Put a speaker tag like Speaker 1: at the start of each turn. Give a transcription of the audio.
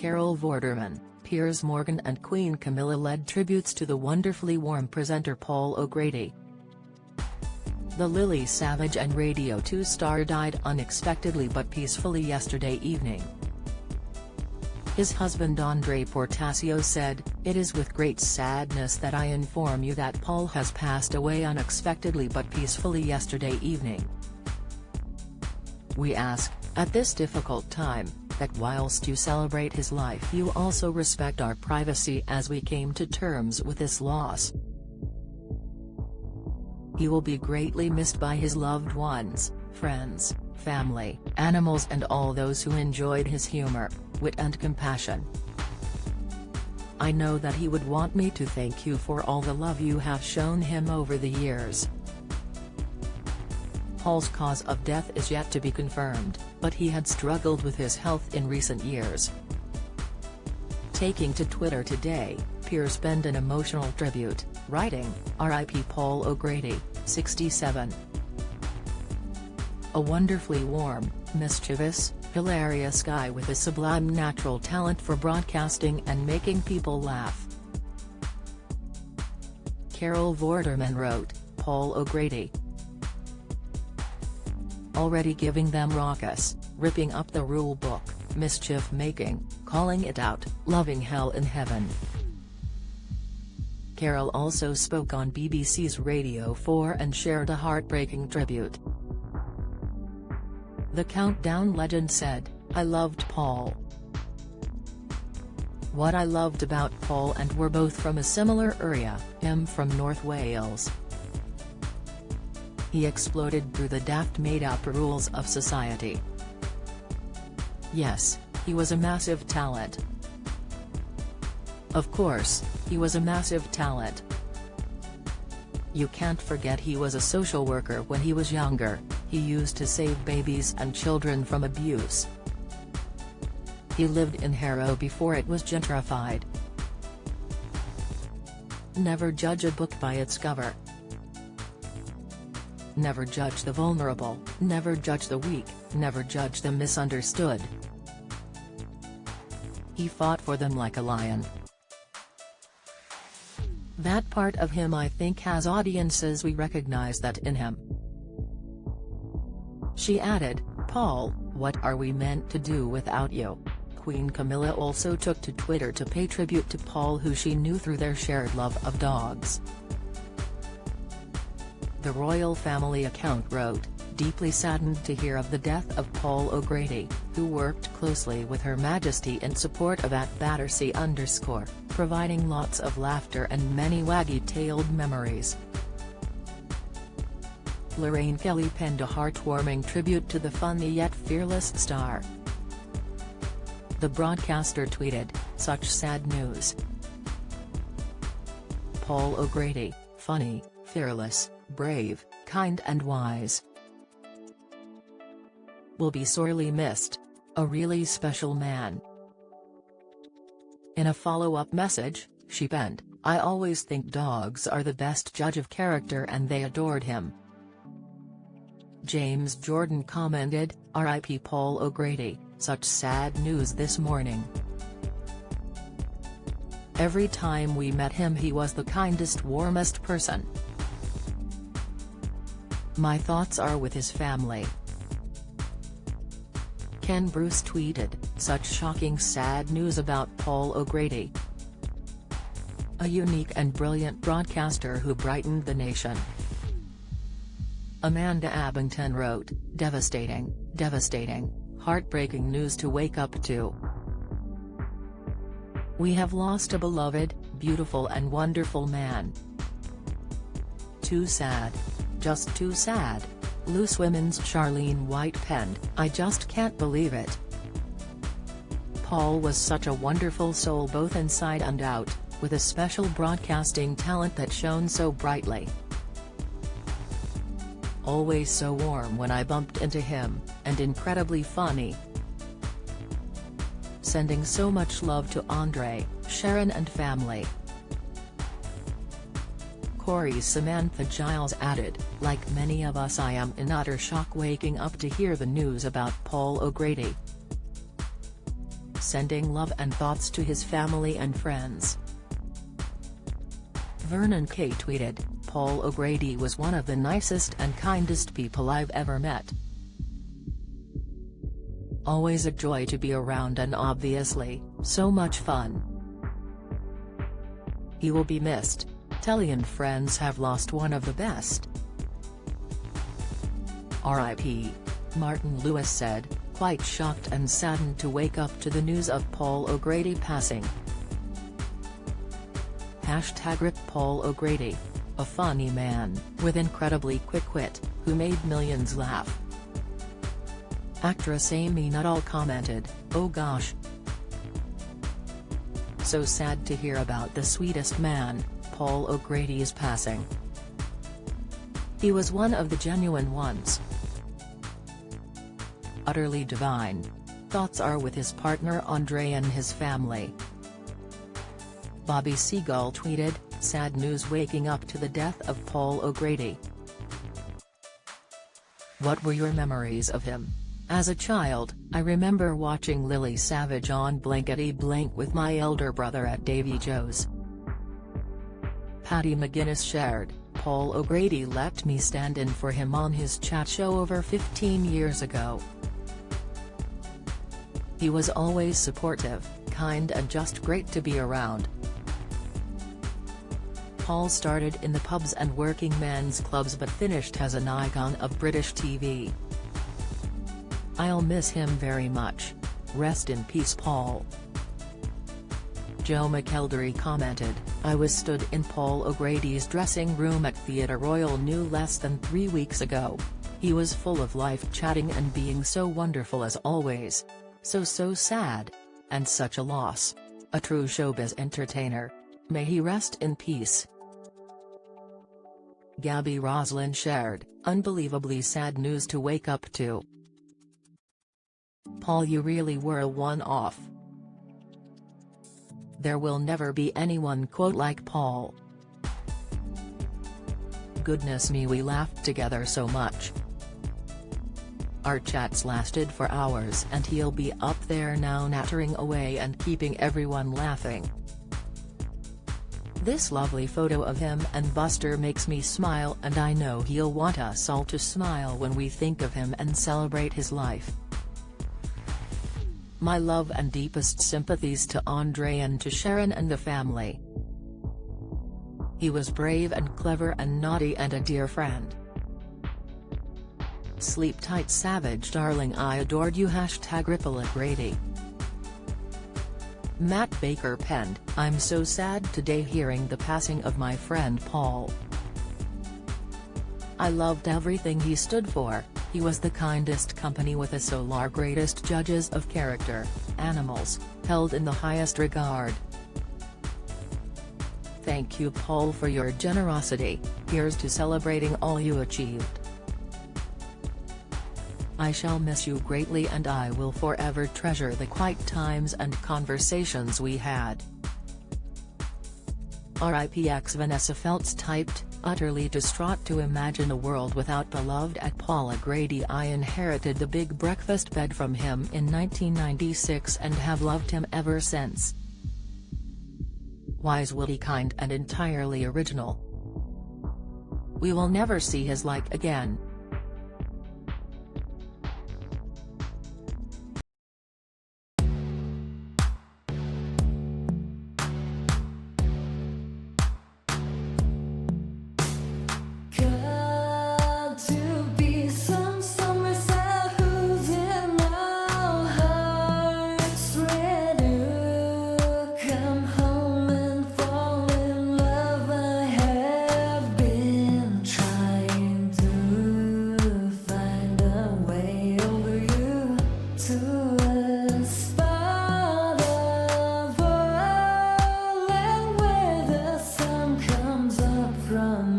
Speaker 1: Carol Vorderman, Piers Morgan and Queen Camilla led tributes to the wonderfully warm presenter Paul O'Grady. The Lily Savage and Radio 2 star died unexpectedly but peacefully yesterday evening. His husband Andre Portasio said, "It is with great sadness that I inform you that Paul has passed away unexpectedly but peacefully yesterday evening. We ask, at this difficult time, that whilst you celebrate his life you also respect our privacy as we came to terms with this loss. He will be greatly missed by his loved ones, friends, family, animals and all those who enjoyed his humor, wit and compassion. I know that he would want me to thank you for all the love you have shown him over the years." Paul's cause of death is yet to be confirmed, but he had struggled with his health in recent years. Taking to Twitter today, Piers penned an emotional tribute, writing, "R.I.P. Paul O'Grady, 67. A wonderfully warm, mischievous, hilarious guy with a sublime natural talent for broadcasting and making people laugh." Carol Vorderman wrote, "Paul O'Grady. Already giving them raucous, ripping up the rule book, mischief-making, calling it out, loving hell in heaven." Carol also spoke on BBC's Radio 4 and shared a heartbreaking tribute. The Countdown legend said, "I loved Paul. What I loved about Paul, and we're both from a similar area, him from North Wales. He exploded through the daft made-up rules of society. Yes, he was a massive talent. Of course, he was a massive talent. You can't forget he was a social worker when he was younger, he used to save babies and children from abuse. He lived in Harrow before it was gentrified. Never judge a book by its cover. Never judge the vulnerable, never judge the weak, never judge the misunderstood. He fought for them like a lion. That part of him I think has audiences we recognize that in him." She added, "Paul, what are we meant to do without you?" Queen Camilla also took to Twitter to pay tribute to Paul, who she knew through their shared love of dogs. The royal family account wrote, "Deeply saddened to hear of the death of Paul O'Grady, who worked closely with Her Majesty in support of @Battersea_, providing lots of laughter and many waggy-tailed memories." Lorraine Kelly penned a heartwarming tribute to the funny yet fearless star. The broadcaster tweeted, "Such sad news. Paul O'Grady, funny, fearless, brave, kind and wise. Will be sorely missed. A really special man." In a follow-up message, she penned, "I always think dogs are the best judge of character and they adored him." James Jordan commented, "R.I.P. Paul O'Grady, such sad news this morning. Every time we met him he was the kindest, warmest person. My thoughts are with his family." Ken Bruce tweeted, "Such shocking sad news about Paul O'Grady. A unique and brilliant broadcaster who brightened the nation." Amanda Abington wrote, "Devastating, devastating, heartbreaking news to wake up to. We have lost a beloved, beautiful and wonderful man. Too sad. Just too sad." Loose Women's Charlene White penned, "I just can't believe it. Paul was such a wonderful soul both inside and out, with a special broadcasting talent that shone so brightly. Always so warm when I bumped into him, and incredibly funny. Sending so much love to Andre, Sharon and family." Corey's Samantha Giles added, "Like many of us I am in utter shock waking up to hear the news about Paul O'Grady. sending love and thoughts to his family and friends. Vernon Kay tweeted, "Paul O'Grady was one of the nicest and kindest people I've ever met. Always a joy to be around and obviously, so much fun. He will be missed. Telly and friends have lost one of the best. R.I.P." Martin Lewis said, quite shocked and saddened to wake up to the news of Paul O'Grady passing. #RIP Paul O'Grady. A funny man, with incredibly quick wit, who made millions laugh. Actress Amy Nuttall commented, "Oh gosh. So sad to hear about the sweetest man, Paul O'Grady's passing. He was one of the genuine ones. Utterly divine. Thoughts are with his partner Andre and his family." Bobby Seagull tweeted, "Sad news waking up to the death of Paul O'Grady. What were your memories of him? As a child, I remember watching Lily Savage on Blankety Blank with my elder brother at Davy Joe's." Patty McGuinness shared, "Paul O'Grady let me stand in for him on his chat show over 15 years ago. He was always supportive, kind and just great to be around. Paul started in the pubs and working men's clubs but finished as an icon of British TV. I'll miss him very much. Rest in peace Paul." Joe McElderry commented, "I was stood in Paul O'Grady's dressing room at Theatre Royal New less than 3 weeks ago. He was full of life, chatting and being so wonderful as always. So sad. And such a loss. A true showbiz entertainer. May he rest in peace." Gabby Roslin shared, "Unbelievably sad news to wake up to. Paul, you really were a one-off. There will never be anyone like Paul. Goodness me, we laughed together so much. Our chats lasted for hours and he'll be up there now nattering away and keeping everyone laughing. This lovely photo of him and Buster makes me smile, and I know he'll want us all to smile when we think of him and celebrate his life. My love and deepest sympathies to Andre and to Sharon and the family. He was brave and clever and naughty and a dear friend. Sleep tight Savage darling, I adored you. #RIP O'Grady." Matt Baker penned, "I'm so sad today hearing the passing of my friend Paul. I loved everything he stood for. He was the kindest company with a solar greatest judges of character, animals, held in the highest regard. Thank you Paul for your generosity. Here's to celebrating all you achieved. I shall miss you greatly and I will forever treasure the quiet times and conversations we had. RIPX Vanessa Feltz typed, utterly distraught to imagine a world without beloved at Paul O'Grady. I inherited the big breakfast bed from him in 1996 and have loved him ever since. Wise, witty, kind and entirely original. We will never see his like again."
Speaker 2: From